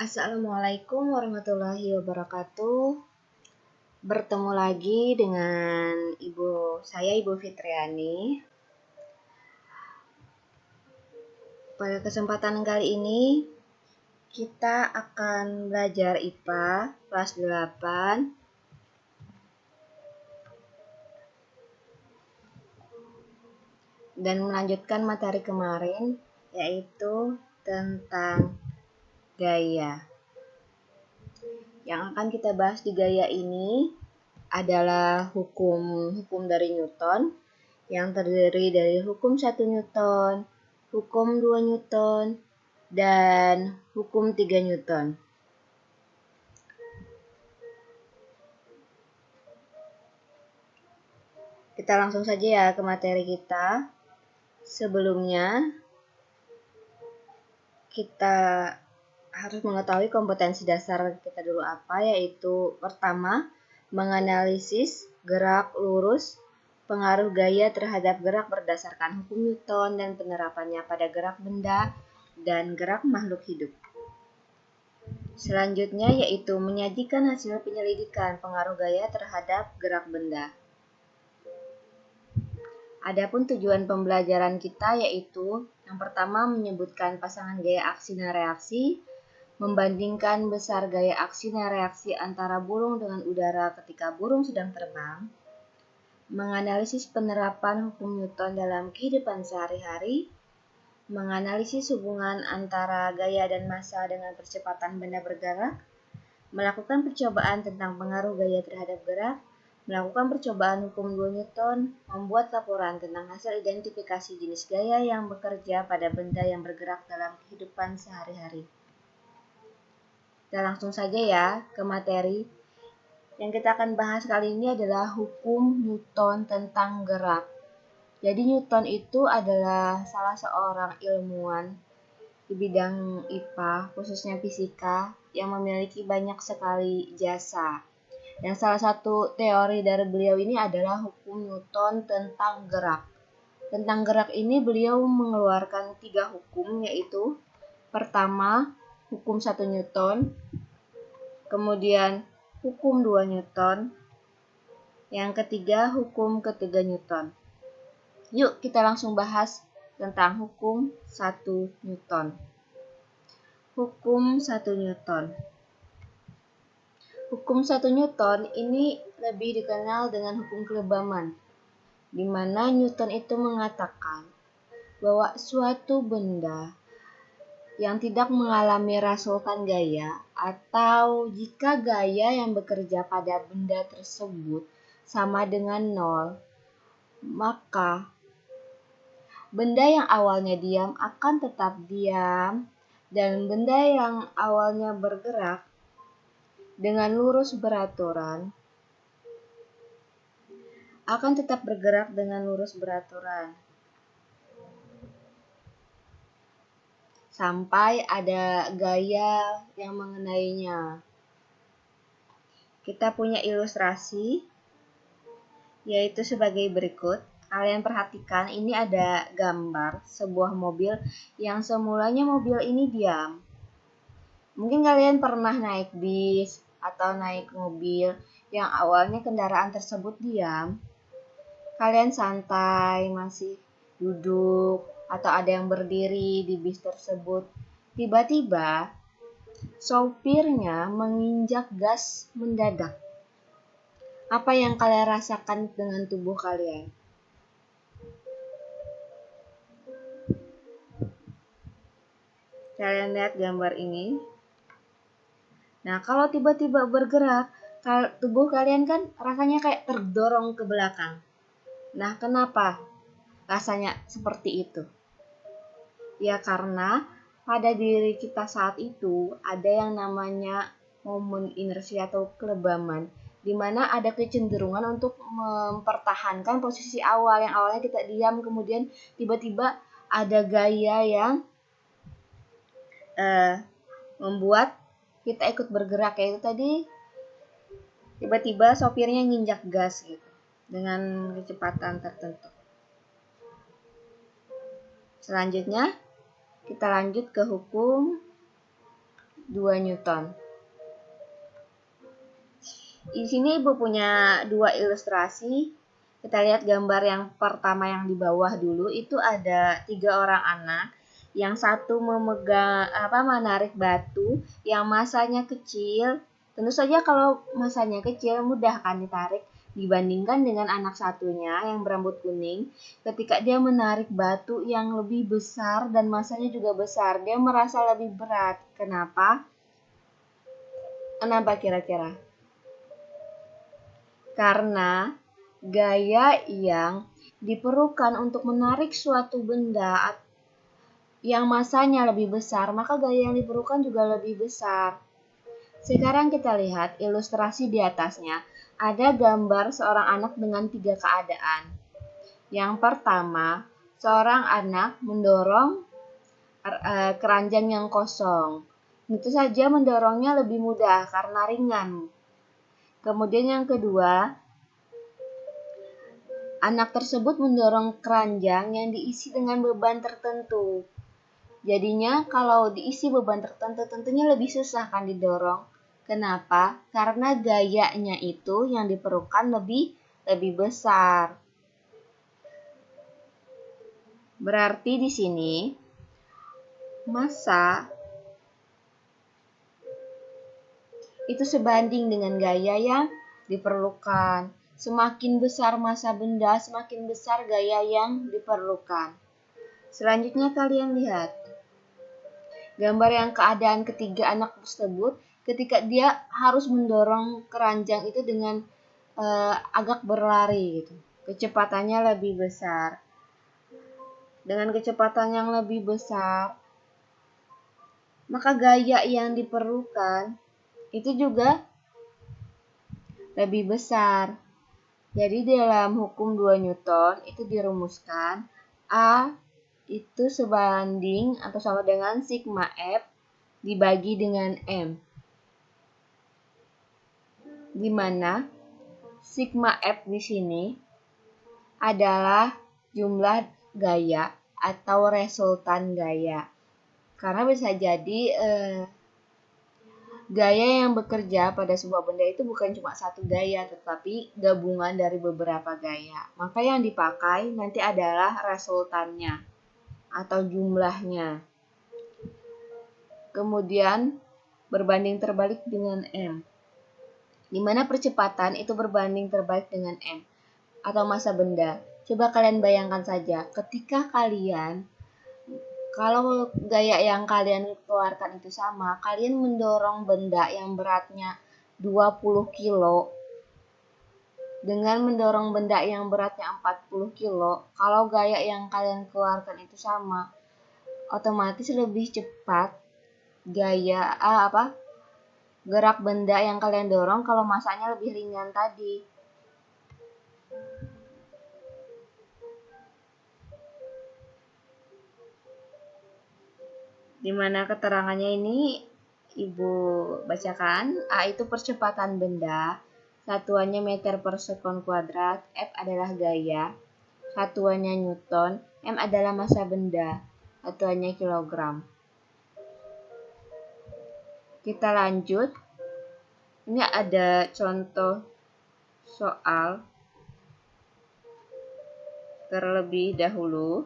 Assalamualaikum warahmatullahi wabarakatuh. Bertemu lagi dengan Ibu Fitriani. Pada kesempatan kali ini kita akan belajar IPA kelas 8 dan melanjutkan materi kemarin, yaitu tentang gaya. Yang akan kita bahas di gaya ini adalah hukum dari Newton yang terdiri dari hukum 1 Newton, hukum 2 Newton, dan hukum 3 Newton. Kita langsung saja ya ke materi kita. Sebelumnya, kita harus mengetahui kompetensi dasar kita dulu apa, yaitu pertama, menganalisis gerak lurus, pengaruh gaya terhadap gerak berdasarkan hukum Newton dan penerapannya pada gerak benda dan gerak makhluk hidup. Selanjutnya yaitu menyajikan hasil penyelidikan pengaruh gaya terhadap gerak benda. Adapun tujuan pembelajaran kita yaitu yang pertama menyebutkan pasangan gaya aksi dan reaksi, membandingkan besar gaya aksi dan reaksi antara burung dengan udara ketika burung sedang terbang, menganalisis penerapan hukum Newton dalam kehidupan sehari-hari, menganalisis hubungan antara gaya dan massa dengan percepatan benda bergerak, melakukan percobaan tentang pengaruh gaya terhadap gerak, melakukan percobaan hukum 2 Newton, membuat laporan tentang hasil identifikasi jenis gaya yang bekerja pada benda yang bergerak dalam kehidupan sehari-hari. Kita langsung saja ya ke materi. Yang kita akan bahas kali ini adalah hukum Newton tentang gerak. Jadi Newton itu adalah salah seorang ilmuwan di bidang IPA, khususnya fisika, yang memiliki banyak sekali jasa. Dan salah satu teori dari beliau ini adalah hukum Newton tentang gerak. Tentang gerak ini beliau mengeluarkan 3 hukum, yaitu pertama, hukum 1 Newton, kemudian hukum 2 Newton, yang ketiga hukum ketiga Newton. Yuk kita langsung bahas tentang hukum 1 Newton. Hukum 1 Newton. Hukum 1 Newton ini lebih dikenal dengan hukum kelebaman, di mana Newton itu mengatakan bahwa suatu benda yang tidak mengalami rasukan gaya atau jika gaya yang bekerja pada benda tersebut sama dengan 0, maka benda yang awalnya diam akan tetap diam dan benda yang awalnya bergerak dengan lurus beraturan akan tetap bergerak dengan lurus beraturan sampai ada gaya yang mengenainya. Kita punya ilustrasi yaitu sebagai berikut. Kalian perhatikan, ini ada gambar sebuah mobil yang semulanya mobil ini diam. Mungkin kalian pernah naik bis atau naik mobil yang awalnya kendaraan tersebut diam. Kalian santai, masih duduk, atau ada yang berdiri di bis tersebut. Tiba-tiba, sopirnya menginjak gas mendadak. Apa yang kalian rasakan dengan tubuh kalian? Kalian lihat gambar ini. Nah, kalau tiba-tiba bergerak, tubuh kalian kan rasanya kayak terdorong ke belakang. Nah, kenapa rasanya seperti itu? Ya, karena pada diri kita saat itu ada yang namanya momen inersia atau kelebaman, di mana ada kecenderungan untuk mempertahankan posisi awal yang awalnya kita diam, kemudian tiba-tiba ada gaya yang membuat kita ikut bergerak, yaitu tadi tiba-tiba sopirnya nginjak gas gitu dengan kecepatan tertentu. Selanjutnya kita lanjut ke hukum 2 Newton. Di sini Ibu punya 2 ilustrasi. Kita lihat gambar yang pertama yang di bawah dulu, itu ada 3 orang anak. Yang satu menarik batu yang masanya kecil. Tentu saja kalau masanya kecil mudah kan ditarik dibandingkan dengan anak satunya yang berambut kuning. Ketika dia menarik batu yang lebih besar dan masanya juga besar, dia merasa lebih berat. Kenapa? Kenapa kira-kira? Karena gaya yang diperlukan untuk menarik suatu benda yang masanya lebih besar, maka gaya yang diperlukan juga lebih besar. Sekarang kita lihat ilustrasi di atasnya. Ada gambar seorang anak dengan 3 keadaan. Yang pertama, seorang anak mendorong keranjang yang kosong. Tentu saja mendorongnya lebih mudah karena ringan. Kemudian yang kedua, anak tersebut mendorong keranjang yang diisi dengan beban tertentu. Jadinya kalau diisi beban tertentu tentunya lebih susah kan didorong. Kenapa? Karena gayanya itu yang diperlukan lebih besar. Berarti di sini massa itu sebanding dengan gaya yang diperlukan. Semakin besar massa benda, semakin besar gaya yang diperlukan. Selanjutnya kalian lihat gambar yang keadaan ketiga anak tersebut ketika dia harus mendorong keranjang itu dengan agak berlari gitu. Kecepatannya lebih besar. Dengan kecepatan yang lebih besar, maka gaya yang diperlukan itu juga lebih besar. Jadi dalam hukum 2 Newton itu dirumuskan A itu sebanding atau sama dengan sigma F dibagi dengan M. Di mana sigma F di sini adalah jumlah gaya atau resultan gaya. Karena bisa jadi gaya yang bekerja pada sebuah benda itu bukan cuma satu gaya, tetapi gabungan dari beberapa gaya. Maka yang dipakai nanti adalah resultannya atau jumlahnya. Kemudian berbanding terbalik dengan M. Di mana percepatan itu berbanding terbalik dengan M atau massa benda. Coba kalian bayangkan saja, ketika kalau gaya yang kalian keluarkan itu sama, kalian mendorong benda yang beratnya 20 kilo dengan mendorong benda yang beratnya 40 kilo, kalau gaya yang kalian keluarkan itu sama, otomatis lebih cepat gerak benda yang kalian dorong kalau masanya lebih ringan tadi. Di mana keterangannya ini Ibu bacakan. A itu percepatan benda, satuannya meter per sekon kuadrat, F adalah gaya, satuannya Newton, M adalah massa benda, satuannya kilogram. Kita lanjut. Ini ada contoh soal terlebih dahulu.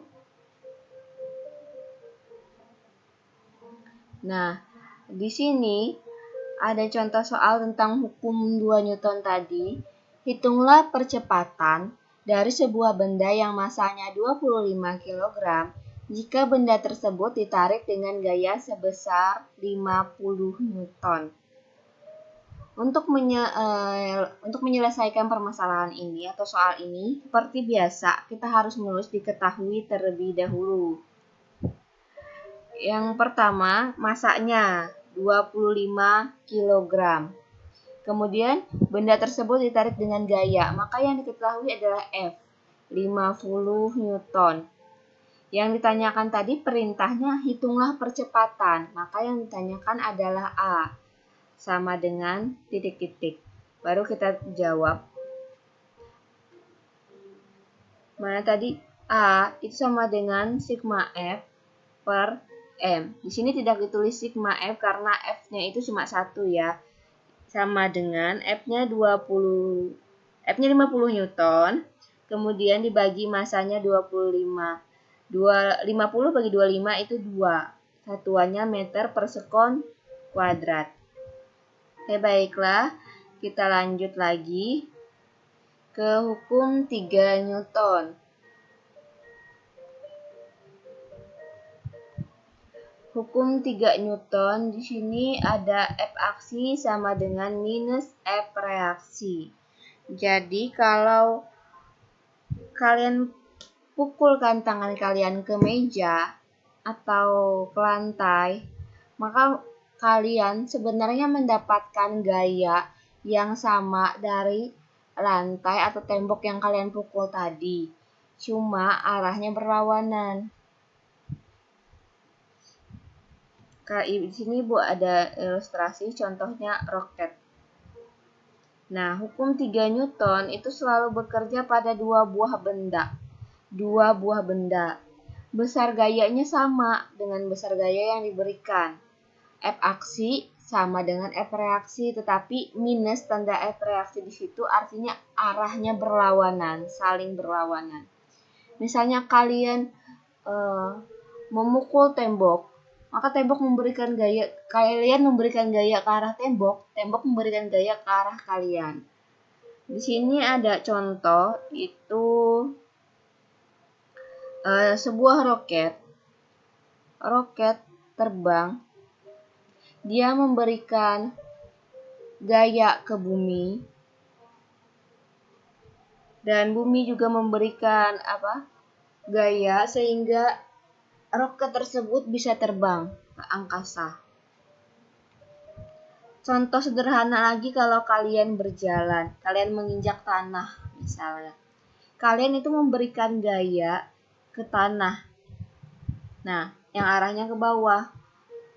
Nah, di sini ada contoh soal tentang hukum 2 Newton tadi. Hitunglah percepatan dari sebuah benda yang masanya 25 kg jika benda tersebut ditarik dengan gaya sebesar 50 Newton. Untuk menyelesaikan permasalahan ini atau soal ini, seperti biasa, kita harus menulis diketahui terlebih dahulu. Yang pertama, massanya 25 kg. Kemudian, benda tersebut ditarik dengan gaya, maka yang diketahui adalah F, 50 Newton. Yang ditanyakan tadi perintahnya hitunglah percepatan, maka yang ditanyakan adalah A, sama dengan titik-titik. Baru kita jawab. Mana tadi? A itu sama dengan sigma F per M. Di sini tidak ditulis sigma F karena F-nya itu cuma 1 ya. Sama dengan F-nya 50 Newton, kemudian dibagi masanya 25. 50 bagi 25 itu 2. Satuannya meter per sekon kuadrat. Oke, baiklah. Kita lanjut lagi ke hukum 3 Newton. Hukum 3 Newton di sini ada F aksi sama dengan minus F reaksi. Jadi kalau kalian pukulkan tangan kalian ke meja atau ke lantai, maka kalian sebenarnya mendapatkan gaya yang sama dari lantai atau tembok yang kalian pukul tadi. Cuma arahnya berlawanan. Di sini Bu ada ilustrasi contohnya roket. Nah, hukum 3 Newton itu selalu bekerja pada dua buah benda. Besar gayanya sama dengan besar gaya yang diberikan. F aksi sama dengan F reaksi, tetapi minus tanda F reaksi di situ artinya arahnya berlawanan, saling berlawanan. Misalnya kalian memukul tembok, maka tembok memberikan gaya, kalian memberikan gaya ke arah tembok, tembok memberikan gaya ke arah kalian. Di sini ada contoh itu sebuah roket terbang, dia memberikan gaya ke bumi, dan bumi juga memberikan gaya sehingga roket tersebut bisa terbang ke angkasa. Contoh sederhana lagi kalau kalian berjalan, kalian menginjak tanah misalnya. Kalian itu memberikan gaya ke tanah. Nah, yang arahnya ke bawah.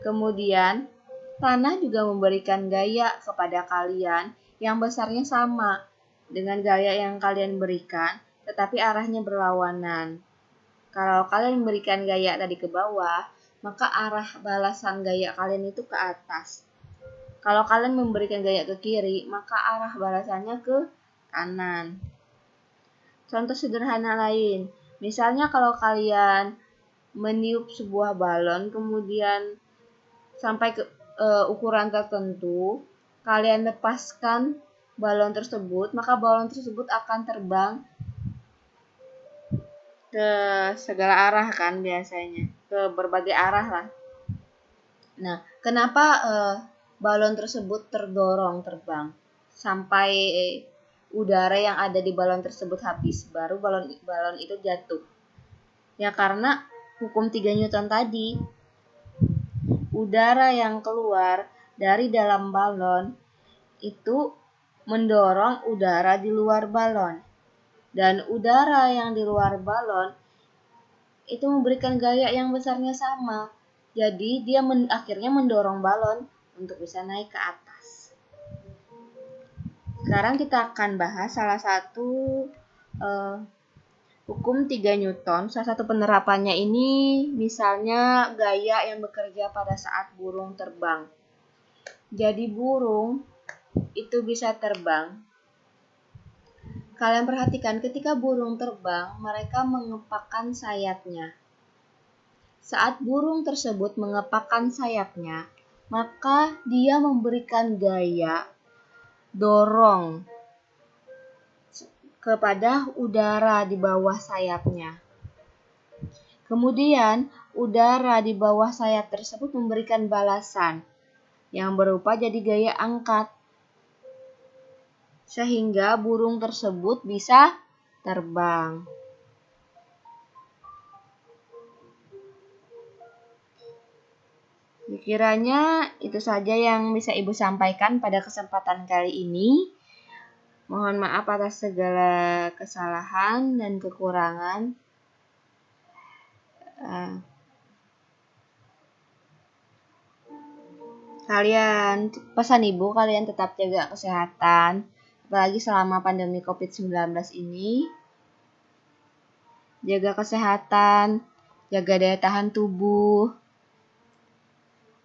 Kemudian, tanah juga memberikan gaya kepada kalian yang besarnya sama dengan gaya yang kalian berikan, tetapi arahnya berlawanan. Kalau kalian memberikan gaya tadi ke bawah, maka arah balasan gaya kalian itu ke atas. Kalau kalian memberikan gaya ke kiri, maka arah balasannya ke kanan. Contoh sederhana lain, misalnya kalau kalian meniup sebuah balon, kemudian sampai ke ukuran tertentu, kalian lepaskan balon tersebut, maka balon tersebut akan terbang ke segala arah kan biasanya, ke berbagai arah lah. Nah, kenapa balon tersebut terdorong terbang sampai udara yang ada di balon tersebut habis, baru balon itu jatuh? Ya karena hukum 3 Newton tadi, udara yang keluar dari dalam balon itu mendorong udara di luar balon. Dan udara yang di luar balon itu memberikan gaya yang besarnya sama. Jadi dia akhirnya mendorong balon untuk bisa naik ke atas. Sekarang kita akan bahas salah satu hukum 3 Newton. Salah satu penerapannya ini misalnya gaya yang bekerja pada saat burung terbang. Jadi burung itu bisa terbang. Kalian perhatikan ketika burung terbang, mereka mengepakkan sayapnya. Saat burung tersebut mengepakkan sayapnya, maka dia memberikan gaya dorong kepada udara di bawah sayapnya. Kemudian, udara di bawah sayap tersebut memberikan balasan yang berupa jadi gaya angkat, sehingga burung tersebut bisa terbang. Kiranya itu saja yang bisa Ibu sampaikan pada kesempatan kali ini. Mohon maaf atas segala kesalahan dan kekurangan. Pesan Ibu, kalian tetap jaga kesehatan, apalagi selama pandemi COVID-19 ini. Jaga kesehatan, jaga daya tahan tubuh,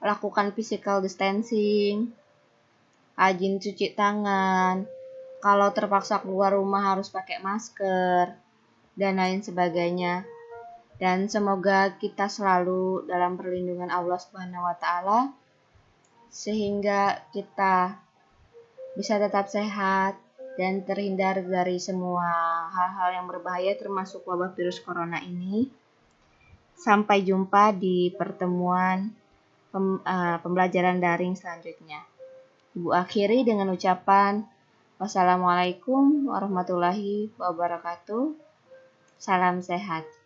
lakukan physical distancing, rajin cuci tangan, kalau terpaksa keluar rumah harus pakai masker, dan lain sebagainya. Dan semoga kita selalu dalam perlindungan Allah Subhanahu wa taala sehingga kita bisa tetap sehat dan terhindar dari semua hal-hal yang berbahaya termasuk wabah virus corona ini. Sampai jumpa di pertemuan pembelajaran daring selanjutnya. Ibu akhiri dengan ucapan wassalamualaikum warahmatullahi wabarakatuh. Salam sehat.